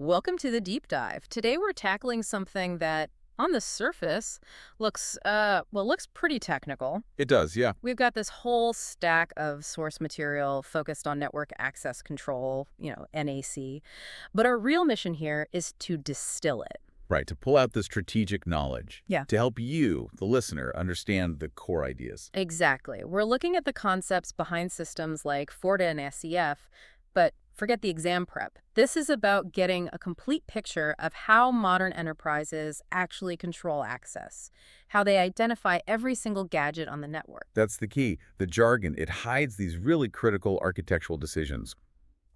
Welcome to the deep dive. Today we're tackling something that, on the surface, looks pretty technical. It does, yeah. We've got this whole stack of source material focused on network access control, NAC. But our real mission here is to distill it. Right, to pull out the strategic knowledge. Yeah. To help you, the listener, understand the core ideas. Exactly. We're looking at the concepts behind systems like Fortinet and SCF, but forget the exam prep. This is about getting a complete picture of how modern enterprises actually control access, how they identify every single gadget on the network. That's the key. The jargon, it hides these really critical architectural decisions.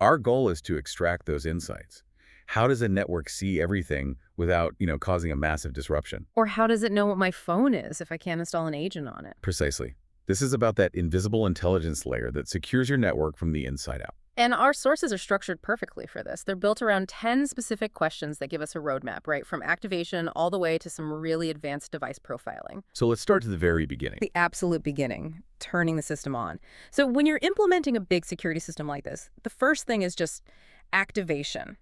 Our goal is to extract those insights. How does a network see everything without, causing a massive disruption? Or how does it know what my phone is if I can't install an agent on it? Precisely. This is about that invisible intelligence layer that secures your network from the inside out. And our sources are structured perfectly for this. They're built around 10 specific questions that give us a roadmap, right? From activation all the way to some really advanced device profiling. So let's start at the very beginning. The absolute beginning, turning the system on. So when you're implementing a big security system like this, the first thing is just activation.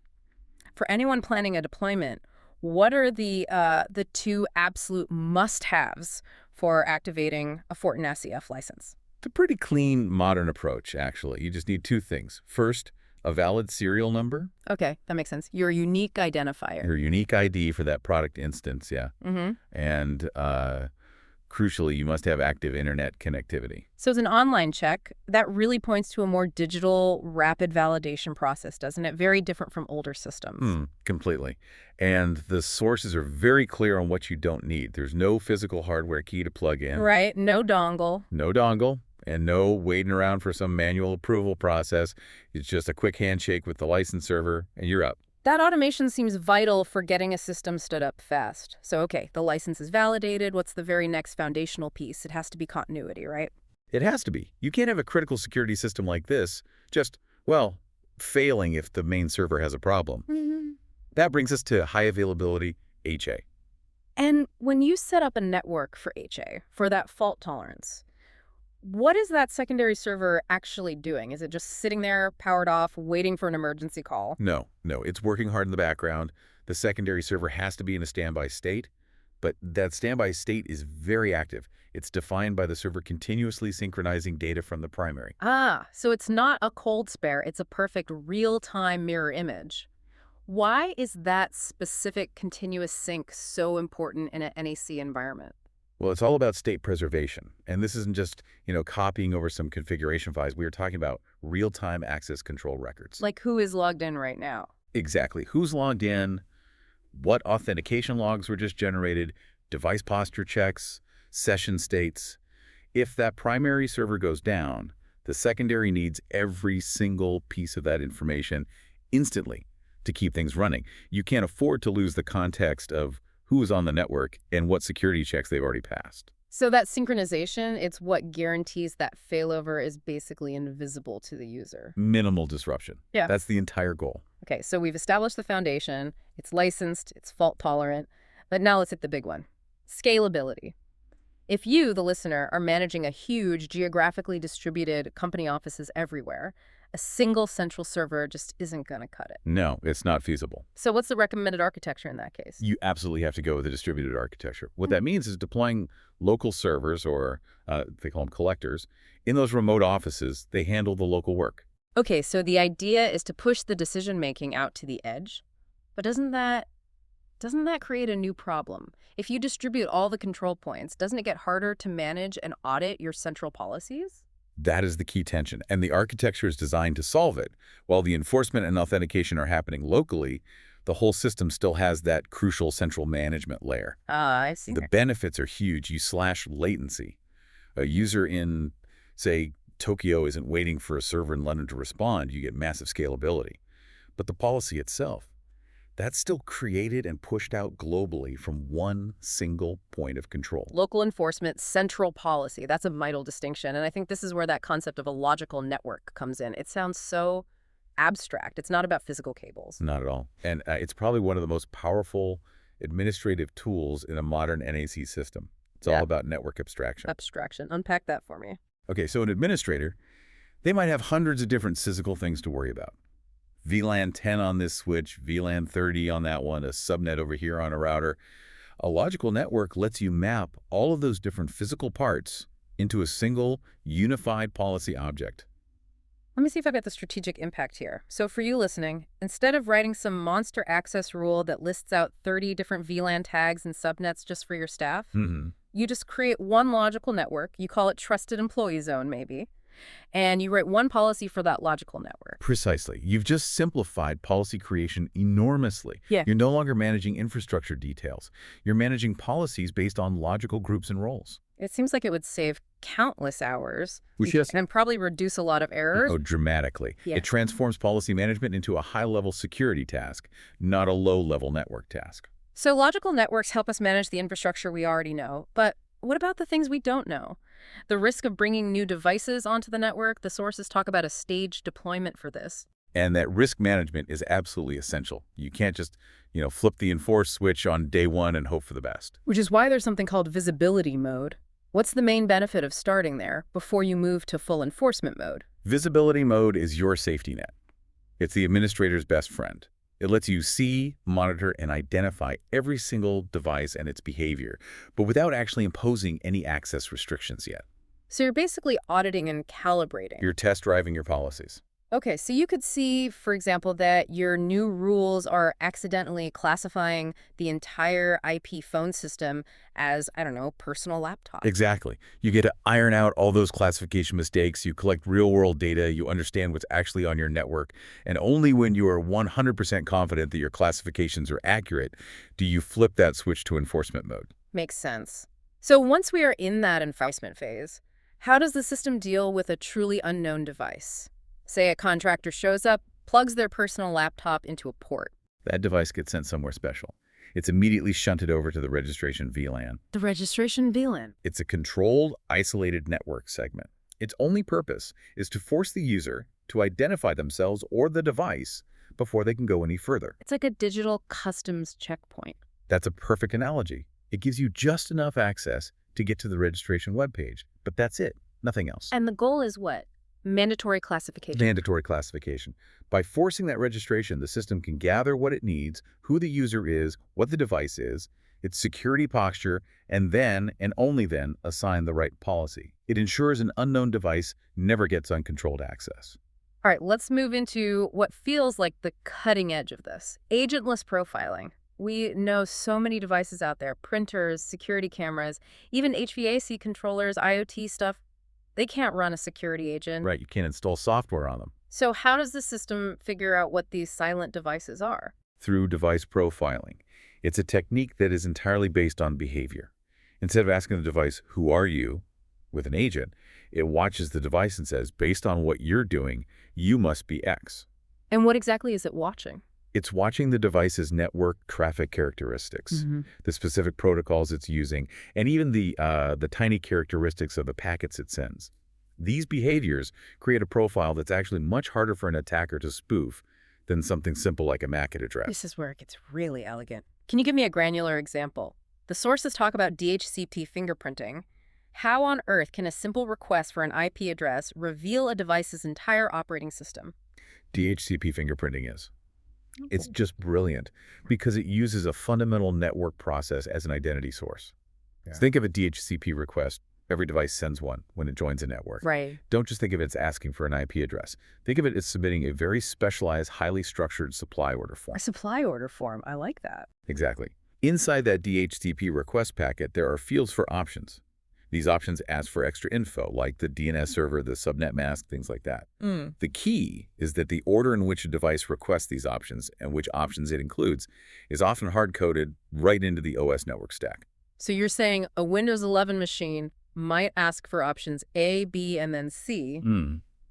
For anyone planning a deployment, what are the two absolute must-haves for activating a Fortinet SCF license? It's a pretty clean, modern approach, actually. You just need two things. First, a valid serial number. Okay, that makes sense. Your unique identifier. Your unique ID for that product instance, yeah. And crucially, you must have active internet connectivity. So as an online check, that really points to a more digital, rapid validation process, doesn't it? Very different from older systems. Completely. And the sources are very clear on what you don't need. There's no physical hardware key to plug in. Right, no dongle. No dongle. And no waiting around for some manual approval process. It's just a quick handshake with the license server, and you're up. That automation seems vital for getting a system stood up fast. So, okay, the license is validated. What's the very next foundational piece? It has to be continuity, right? It has to be. You can't have a critical security system like this just, failing if the main server has a problem. That brings us to high availability HA. And when you set up a network for HA, for that fault tolerance, what is that secondary server actually doing? Is it just sitting there, powered off, waiting for an emergency call? No. It's working hard in the background. The secondary server has to be in a standby state, but that standby state is very active. It's defined by the server continuously synchronizing data from the primary. So it's not a cold spare. It's a perfect real-time mirror image. Why is that specific continuous sync so important in an NAC environment? Well, it's all about state preservation. And this isn't just, copying over some configuration files. We are talking about real-time access control records. Like who is logged in right now? Exactly. Who's logged in, what authentication logs were just generated, device posture checks, session states. If that primary server goes down, the secondary needs every single piece of that information instantly to keep things running. You can't afford to lose the context of who is on the network and what security checks they've already passed. So that synchronization, it's what guarantees that failover is basically invisible to the user. Minimal disruption. Yeah. That's the entire goal. Okay, so we've established the foundation. It's licensed, it's fault tolerant. But now let's hit the big one. Scalability. If you, the listener, are managing a huge geographically distributed company offices everywhere, a single central server just isn't going to cut it. No, it's not feasible. So what's the recommended architecture in that case? You absolutely have to go with a distributed architecture. What that means is deploying local servers, or they call them collectors, in those remote offices. They handle the local work. Okay, so the idea is to push the decision-making out to the edge. But doesn't that create a new problem? If you distribute all the control points, doesn't it get harder to manage and audit your central policies? That is the key tension, and the architecture is designed to solve it. While the enforcement and authentication are happening locally, the whole system still has that crucial central management layer. I see. The benefits are huge. You slash latency. A user in, say, Tokyo isn't waiting for a server in London to respond. You get massive scalability. But the policy itself, that's still created and pushed out globally from one single point of control. Local enforcement, central policy. That's a vital distinction. And I think this is where that concept of a logical network comes in. It sounds so abstract. It's not about physical cables. Not at all. And it's probably one of the most powerful administrative tools in a modern NAC system. It's all about network abstraction. Abstraction. Unpack that for me. Okay, so an administrator, they might have hundreds of different physical things to worry about. VLAN 10 on this switch, VLAN 30 on that one, a subnet over here on a router. A logical network lets you map all of those different physical parts into a single, unified policy object. Let me see if I've got the strategic impact here. So for you listening, instead of writing some monster access rule that lists out 30 different VLAN tags and subnets just for your staff, you just create one logical network. You call it Trusted Employee Zone, maybe. And you write one policy for that logical network. Precisely. You've just simplified policy creation enormously. Yeah. You're no longer managing infrastructure details. You're managing policies based on logical groups and roles. It seems like it would save countless hours Yes. and probably reduce a lot of errors. Oh, dramatically. Yeah. It transforms policy management into a high-level security task, not a low-level network task. So logical networks help us manage the infrastructure we already know. But what about the things we don't know? The risk of bringing new devices onto the network, the sources talk about a staged deployment for this. And that risk management is absolutely essential. You can't just, flip the enforce switch on day one and hope for the best. Which is why there's something called visibility mode. What's the main benefit of starting there before you move to full enforcement mode? Visibility mode is your safety net. It's the administrator's best friend. It lets you see, monitor, and identify every single device and its behavior, but without actually imposing any access restrictions yet. So you're basically auditing and calibrating. You're test driving your policies. Okay, so you could see, for example, that your new rules are accidentally classifying the entire IP phone system as, I don't know, personal laptop. Exactly. You get to iron out all those classification mistakes, you collect real-world data, you understand what's actually on your network, and only when you are 100% confident that your classifications are accurate do you flip that switch to enforcement mode. Makes sense. So once we are in that enforcement phase, how does the system deal with a truly unknown device? Say a contractor shows up, plugs their personal laptop into a port. That device gets sent somewhere special. It's immediately shunted over to the registration VLAN. The registration VLAN? It's a controlled, isolated network segment. Its only purpose is to force the user to identify themselves or the device before they can go any further. It's like a digital customs checkpoint. That's a perfect analogy. It gives you just enough access to get to the registration webpage, but that's it, nothing else. And the goal is what? Mandatory classification. Mandatory classification. By forcing that registration, the system can gather what it needs, who the user is, what the device is, its security posture, and then, and only then, assign the right policy. It ensures an unknown device never gets uncontrolled access. All right, let's move into what feels like the cutting edge of this. Agentless profiling. We know so many devices out there, printers, security cameras, even HVAC controllers, IoT stuff. They can't run a security agent. Right, you can't install software on them. So how does the system figure out what these silent devices are? Through device profiling. It's a technique that is entirely based on behavior. Instead of asking the device, "Who are you?" with an agent, it watches the device and says, based on what you're doing, you must be X. And what exactly is it watching? It's watching the device's network traffic characteristics, the specific protocols it's using, and even the tiny characteristics of the packets it sends. These behaviors create a profile that's actually much harder for an attacker to spoof than something simple like a MAC address. This is where it gets really elegant. Can you give me a granular example? The sources talk about DHCP fingerprinting. How on earth can a simple request for an IP address reveal a device's entire operating system? DHCP fingerprinting is. It's just brilliant because it uses a fundamental network process as an identity source. Yeah. So think of a DHCP request. Every device sends one when it joins a network. Right. Don't just think of it as asking for an IP address. Think of it as submitting a very specialized, highly structured supply order form. A supply order form. I like that. Exactly. Inside that DHCP request packet, there are fields for options. These options ask for extra info, like the DNS server, the subnet mask, things like that. The key is that the order in which a device requests these options and which options it includes is often hard-coded right into the OS network stack. So you're saying a Windows 11 machine might ask for options A, B, and then C,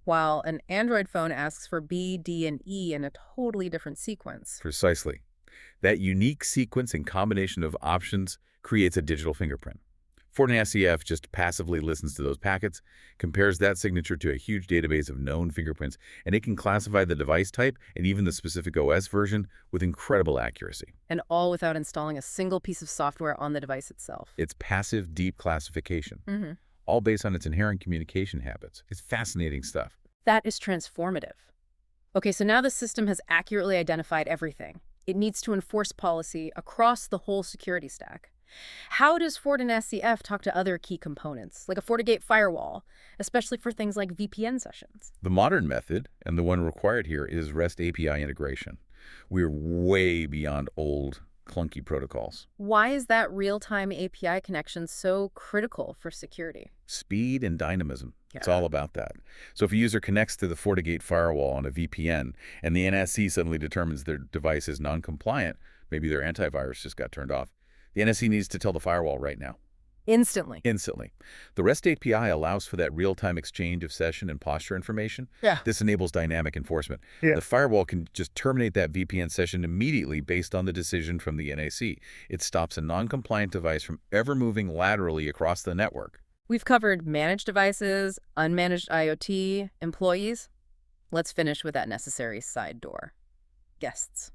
while an Android phone asks for B, D, and E in a totally different sequence. Precisely. That unique sequence and combination of options creates a digital fingerprint. Fortinet SCF just passively listens to those packets, compares that signature to a huge database of known fingerprints, and it can classify the device type and even the specific OS version with incredible accuracy. And all without installing a single piece of software on the device itself. It's passive, deep classification, all based on its inherent communication habits. It's fascinating stuff. That is transformative. Okay, so now the system has accurately identified everything. It needs to enforce policy across the whole security stack. How does Fortinet SCF talk to other key components, like a FortiGate firewall, especially for things like VPN sessions? The modern method, and the one required here, is REST API integration. We're way beyond old, clunky protocols. Why is that real-time API connection so critical for security? Speed and dynamism. It's Yeah. all about that. So if a user connects to the FortiGate firewall on a VPN and the NSC suddenly determines their device is non-compliant, maybe their antivirus just got turned off, the NSC needs to tell the firewall right now. Instantly. Instantly. The REST API allows for that real-time exchange of session and posture information. Yeah. This enables dynamic enforcement. Yeah. The firewall can just terminate that VPN session immediately based on the decision from the NAC. It stops a non-compliant device from ever moving laterally across the network. We've covered managed devices, unmanaged IoT, employees. Let's finish with that necessary side door. Guests.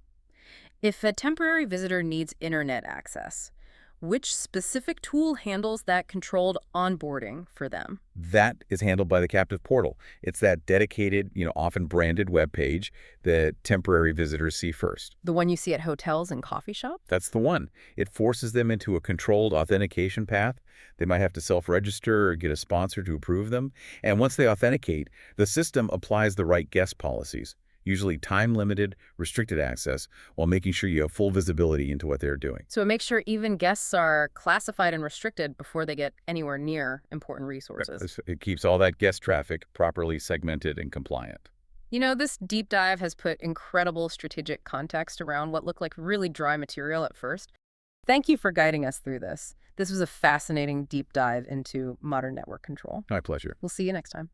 If a temporary visitor needs internet access, which specific tool handles that controlled onboarding for them? That is handled by the captive portal. It's that dedicated, often branded web page that temporary visitors see first. The one you see at hotels and coffee shops? That's the one. It forces them into a controlled authentication path. They might have to self-register or get a sponsor to approve them. And once they authenticate, the system applies the right guest policies, usually time-limited, restricted access, while making sure you have full visibility into what they're doing. So it makes sure even guests are classified and restricted before they get anywhere near important resources. It keeps all that guest traffic properly segmented and compliant. This deep dive has put incredible strategic context around what looked like really dry material at first. Thank you for guiding us through this. This was a fascinating deep dive into modern network control. My pleasure. We'll see you next time.